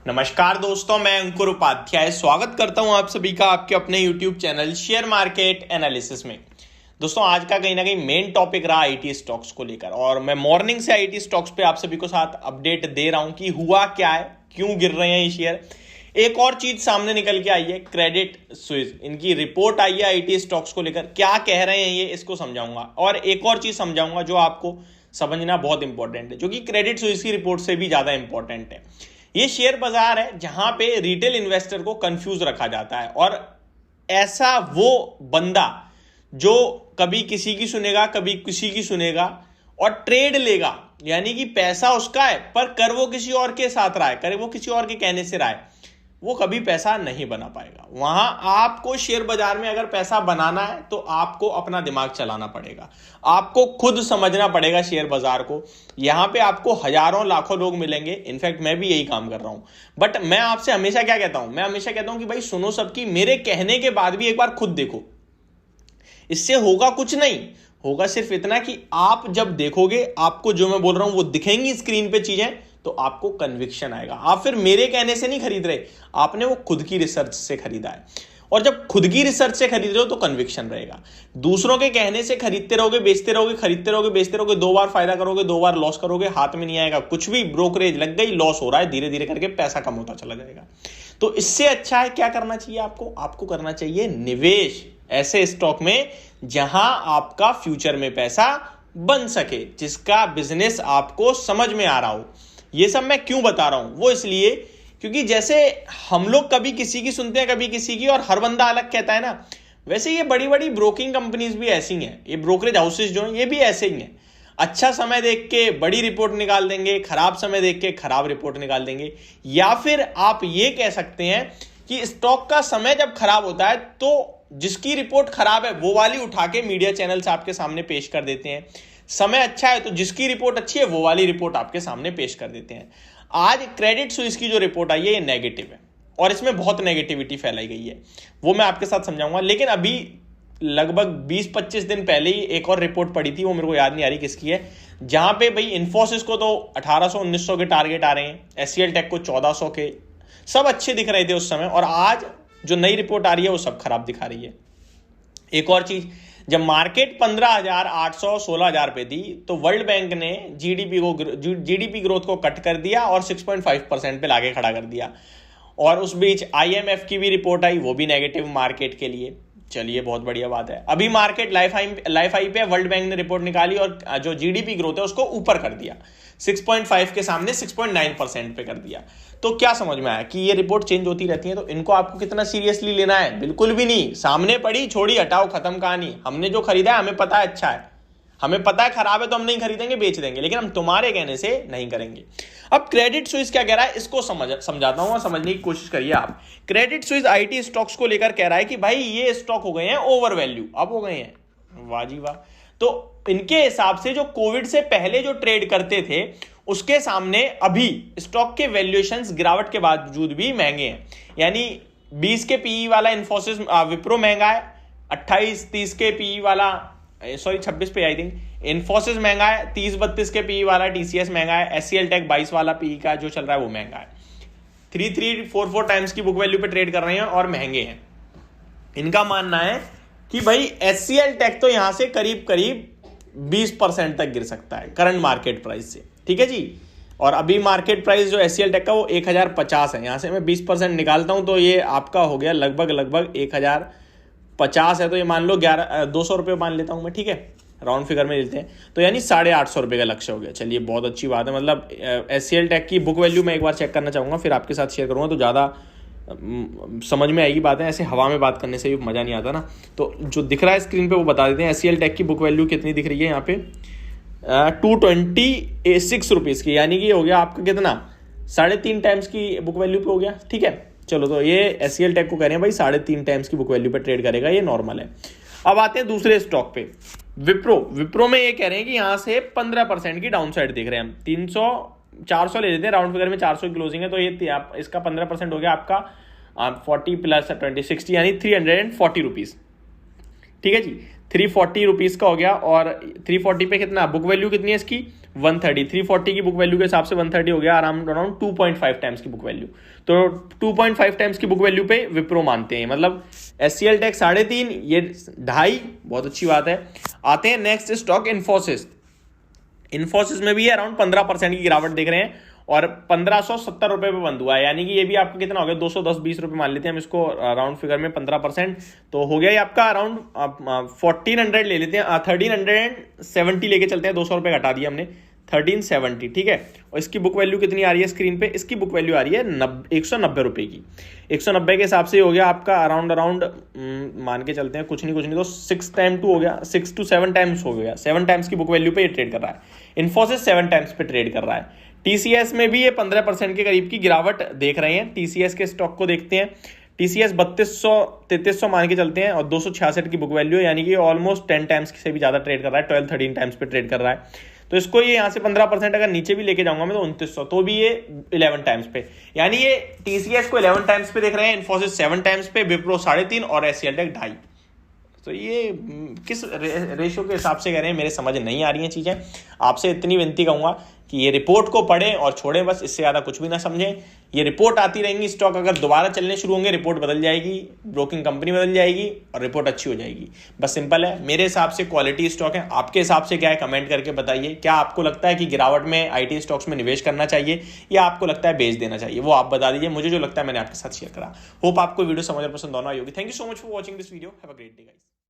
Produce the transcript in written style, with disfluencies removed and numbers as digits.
नमस्कार दोस्तों, मैं अंकुर उपाध्याय स्वागत करता हूं आप सभी का आपके अपने YouTube channel share market analysis में। दोस्तों, आज का कहीं ना कहीं मेन टॉपिक रहा आईटी स्टॉक्स को लेकर और मैं मॉर्निंग से आईटी स्टॉक्स पे आप सभी को साथ अपडेट दे रहा हूं कि हुआ क्या है, क्यों गिर रहे हैं ये शेयर। एक और चीज सामने निकल के आई है, क्रेडिट स्विस, इनकी रिपोर्ट आई है आईटी स्टॉक्स को लेकर। क्या कह रहे हैं ये, इसको समझाऊंगा और एक और चीज समझाऊंगा जो आपको समझना बहुत इंपॉर्टेंट है, जो कि क्रेडिट स्विस की रिपोर्ट से भी ज्यादा इंपॉर्टेंट है। ये शेयर बाजार है जहां पे रिटेल इन्वेस्टर को कंफ्यूज रखा जाता है और ऐसा वो बंदा जो कभी किसी की सुनेगा, कभी किसी की सुनेगा और ट्रेड लेगा, यानी कि पैसा उसका है पर कर वो किसी और के साथ रहा है, करे वो किसी और के कहने से रहा है, वो कभी पैसा नहीं बना पाएगा। वहां आपको शेयर बाजार में अगर पैसा बनाना है तो आपको अपना दिमाग चलाना पड़ेगा, आपको खुद समझना पड़ेगा शेयर बाजार को। यहां पे आपको हजारों लाखों लोग मिलेंगे, इनफैक्ट मैं भी यही काम कर रहा हूं। बट मैं आपसे हमेशा क्या कहता हूं, मैं हमेशा कहता हूं कि भाई सुनो सबकी, मेरे कहने के बाद भी एक बार खुद देखो। इससे होगा कुछ नहीं, होगा सिर्फ इतना कि आप जब देखोगे, आपको जो मैं बोल रहा हूं वो दिखेंगी स्क्रीन पे चीजें, तो आपको कन्विक्शन आएगा। आप फिर मेरे कहने से नहीं खरीद रहे, आपने वो खुद की रिसर्च से खरीदा है और जब खुद की रिसर्च से खरीद रहे हो तो कन्विक्शन रहेगा। दूसरों के कहने से खरीदते रहोगे, बेचते रहोगे, खरीदते रहोगे, बेचते रहोगे, 2 बार फायदा करोगे, 2 बार लॉस करोगे, हाथ में नहीं आएगा कुछ भी। ब्रोकरेज लग गई, लॉस हो रहा है, धीरे धीरे करके पैसा कम होता चला जाएगा। तो इससे अच्छा है क्या करना चाहिए आपको करना चाहिए निवेश ऐसे स्टॉक में जहां आपका फ्यूचर में पैसा बन सके, जिसका बिजनेस आपको समझ में आ रहा हो। ये सब मैं क्यों बता रहा हूं, वो इसलिए क्योंकि जैसे हम लोग कभी किसी की सुनते हैं, कभी किसी की, और हर बंदा अलग कहता है ना, वैसे ये बड़ी बड़ी ब्रोकिंग कंपनीज भी ऐसी हैं, ये ब्रोकरेज हाउसेज जो हैं ये भी ऐसे ही हैं। अच्छा समय देख के बड़ी रिपोर्ट निकाल देंगे, खराब समय देख के खराब रिपोर्ट निकाल देंगे। या फिर आप ये कह सकते हैं कि स्टॉक का समय जब खराब होता है तो जिसकी रिपोर्ट खराब है वो वाली उठा के मीडिया चैनल्स आपके सामने पेश कर देते हैं। समय अच्छा है तो जिसकी रिपोर्ट अच्छी है वो वाली रिपोर्ट आपके सामने पेश कर देते हैं। आज क्रेडिट स्विस की जो रिपोर्ट आई है ये नेगेटिव है और इसमें बहुत नेगेटिविटी फैलाई गई है, वो मैं आपके साथ समझाऊंगा। लेकिन अभी लगभग 20-25 दिन पहले ही एक और रिपोर्ट पड़ी थी, वो मेरे को याद नहीं आ रही किसकी है, जहां पे भाई इन्फोसिस को तो 1800-1900 के टारगेट आ रहे हैं, एचसीएल टेक को 1400 के, सब अच्छे दिख रहे थे उस समय। और आज जो नई रिपोर्ट आ रही है वो सब खराब दिखा रही है। एक और चीज, जब मार्केट 15,800-16,000 पे थी तो वर्ल्ड बैंक ने जीडीपी ग्रोथ को कट कर दिया और 6.5% पे लाके खड़ा कर दिया। और उस बीच आईएमएफ की भी रिपोर्ट आई, वो भी नेगेटिव मार्केट के लिए। चलिए, बहुत बढ़िया बात है। अभी मार्केट लाइफ हाई पे, वर्ल्ड बैंक ने रिपोर्ट निकाली और जो जीडीपी ग्रोथ है उसको ऊपर कर दिया, 6.5 के सामने 6.9% पे कर दिया। तो क्या समझ में आया कि ये रिपोर्ट चेंज होती रहती है, तो इनको आपको कितना सीरियसली लेना है? बिल्कुल भी नहीं। सामने पड़ी, छोड़ी, हटाओ, खत्म कहानी। हमने जो खरीदा है हमें पता है अच्छा है, हमें पता है खराब है तो हम नहीं खरीदेंगे, बेच देंगे, लेकिन हम तुम्हारे कहने से नहीं करेंगे। अब क्रेडिट स्विस क्या कह रहा है इसको समझाता हूं और समझने की कोशिश करिए आप। क्रेडिट स्विस आईटी स्टॉक्स को लेकर कह रहा है कि भाई ये स्टॉक हो गए हैं ओवर वैल्यू, अब हो गए हैं, वाह जी वाह। तो इनके हिसाब से जो कोविड से पहले जो ट्रेड करते थे उसके सामने अभी स्टॉक के वैल्यूएशंस गिरावट के बावजूद भी महंगे हैं। यानी 20 के पीई वाला इन्फोसिस विप्रो महंगा है, 28-30 के पीई वाला 26 पे आई थिंक इन्फोसिस महंगा है, 30-32 के पीई वाला टीसीएस महंगा है, एचसीएल टेक 22 वाला पीई का जो चल रहा है वो महंगा है। 3-4 टाइम्स की बुक वैल्यू पे ट्रेड कर रहे हैं और महंगे हैं। इनका मानना है कि भाई एचसीएल टेक तो यहां से करीब 20% तक गिर सकता है करंट मार्केट प्राइस से, ठीक है जी। और अभी मार्केट प्राइस जो एचसीएल टेक का वो 1050 है, यहां से मैं 20% निकालता हूं तो ये आपका हो गया लगभग 1050 है, तो ये मान लो 200 रुपये मान लेता हूं मैं, ठीक है, राउंड फिगर में लेते हैं, तो यानी 850 रुपये का लक्ष्य हो गया। चलिए, बहुत अच्छी बात है। मतलब एचसीएल टेक की बुक वैल्यू मैं एक बार चेक करना चाहूंगा, फिर आपके साथ शेयर करूंगा तो ज़्यादा समझ में आएगी बातें। ऐसे हवा में बात करने से भी मज़ा नहीं आता ना, तो जो दिख रहा है स्क्रीन पे वो बता देते हैं। एचसीएल टेक की बुक वैल्यू कितनी दिख रही है यहाँ पे, 226 रुपीज़ की, यानी कि हो गया आपका कितना, 3.5 टाइम्स की बुक वैल्यू पे हो गया, ठीक है। चलो, तो ये एचसीएल टेक को कह रहे हैं भाई 3.5 टाइम्स की बुक वैल्यू पे ट्रेड करेगा, ये नॉर्मल है। अब आते हैं दूसरे स्टॉक पे, विप्रो में ये कह रहे हैं कि यहाँ से 15% की डाउन साइड देख रहे हैं हम। 400 ले लेते हैं, राउंड फिगर में 400 की क्लोजिंग है, तो ये इसका 15% हो गया आपका 40 + 20 60, यानी 340 रुपीज़, ठीक है जी। 340 रुपीज़ का हो गया। और 340 पे कितना बुक वैल्यू कितनी है इसकी 130, 340 की बुक वैल्यू के हिसाब से 130 हो गया, अराउंड 2.5 टाइम्स की बुक वैल्यू। तो 2.5 टाइम्स की बुक वैल्यू पे विप्रो मानते हैं, मतलब एचसीएल टेक 3.5, ये 2.5, बहुत अच्छी बात है। आते हैं नेक्स्ट स्टॉक इन्फोसिस। इन्फोसिस में भी ये अराउंड 15% की गिरावट देख रहे हैं और 1570 रुपए पे बंद हुआ है, यानी कि ये भी आपका कितना हो गया 210-20 रुपए मान लेते हैं हम इसको राउंड फिगर में 15%, तो हो गया ये आपका अराउंड 1400 ले लेते हैं, 1370 लेके चलते हैं, 200 रुपए घटा दिया हमने 1370, ठीक है। और इसकी बुक वैल्यू कितनी आ रही है स्क्रीन पे, इसकी बुक वैल्यू आ रही है 190 रुपए की। 190 के हिसाब से हो गया आपका अराउंड मान के चलते हैं कुछ नहीं तो 6 टाइम 2 हो गया, 6 to 7 टाइम्स हो गया, 7 टाइम्स की बुक वैल्यू पे ये ट्रेड कर रहा है। इन्फोसिस 7 टाइम्स पे ट्रेड कर रहा है। टीसीएस में भी ये 15% के करीब की गिरावट देख रहे हैं। टीसीएस के स्टॉक को देखते हैं, टीसीएस 3200-3300 मान के चलते हैं और 266 की बुक वैल्यू है, यानी कि ऑलमोस्ट 10 टाइम्स से भी ज्यादा ट्रेड कर रहा है, 12-13 टाइम्स पे ट्रेड कर रहा है। तो इसको ये यहाँ से 15% अगर नीचे भी लेके जाऊंगा मैं तो 2900, तो भी ये 11 टाइम्स पे, यानी ये टीसीएस को 11 टाइम्स पे देख रहे हैं, इन्फोसिस 7 टाइम्स पे, विप्रो 3.5 और एचसीएल टेक 2.5। तो ये किस रेशियो के हिसाब से कह रहे हैं, मेरे समझ नहीं आ रही हैं चीजें। आपसे इतनी विनती कहूंगा कि ये रिपोर्ट को पढ़ें और छोड़ें, बस इससे ज्यादा कुछ भी ना समझें। ये रिपोर्ट आती रहेंगी, स्टॉक अगर दोबारा चलने शुरू होंगे रिपोर्ट बदल जाएगी, ब्रोकिंग कंपनी बदल जाएगी और रिपोर्ट अच्छी हो जाएगी, बस सिंपल है। मेरे हिसाब से क्वालिटी स्टॉक है, आपके हिसाब से क्या है कमेंट करके बताइए। क्या आपको लगता है कि गिरावट में आईटी स्टॉक्स में निवेश करना चाहिए या आपको लगता है बेच देना चाहिए, वो आप बता दीजिए। मुझे जो लगता है मैंने आपके साथ शेयर करा। होप आपको वीडियो समझ और पसंद आना होगी। Thank you so much for watching this video. Have a great day guys.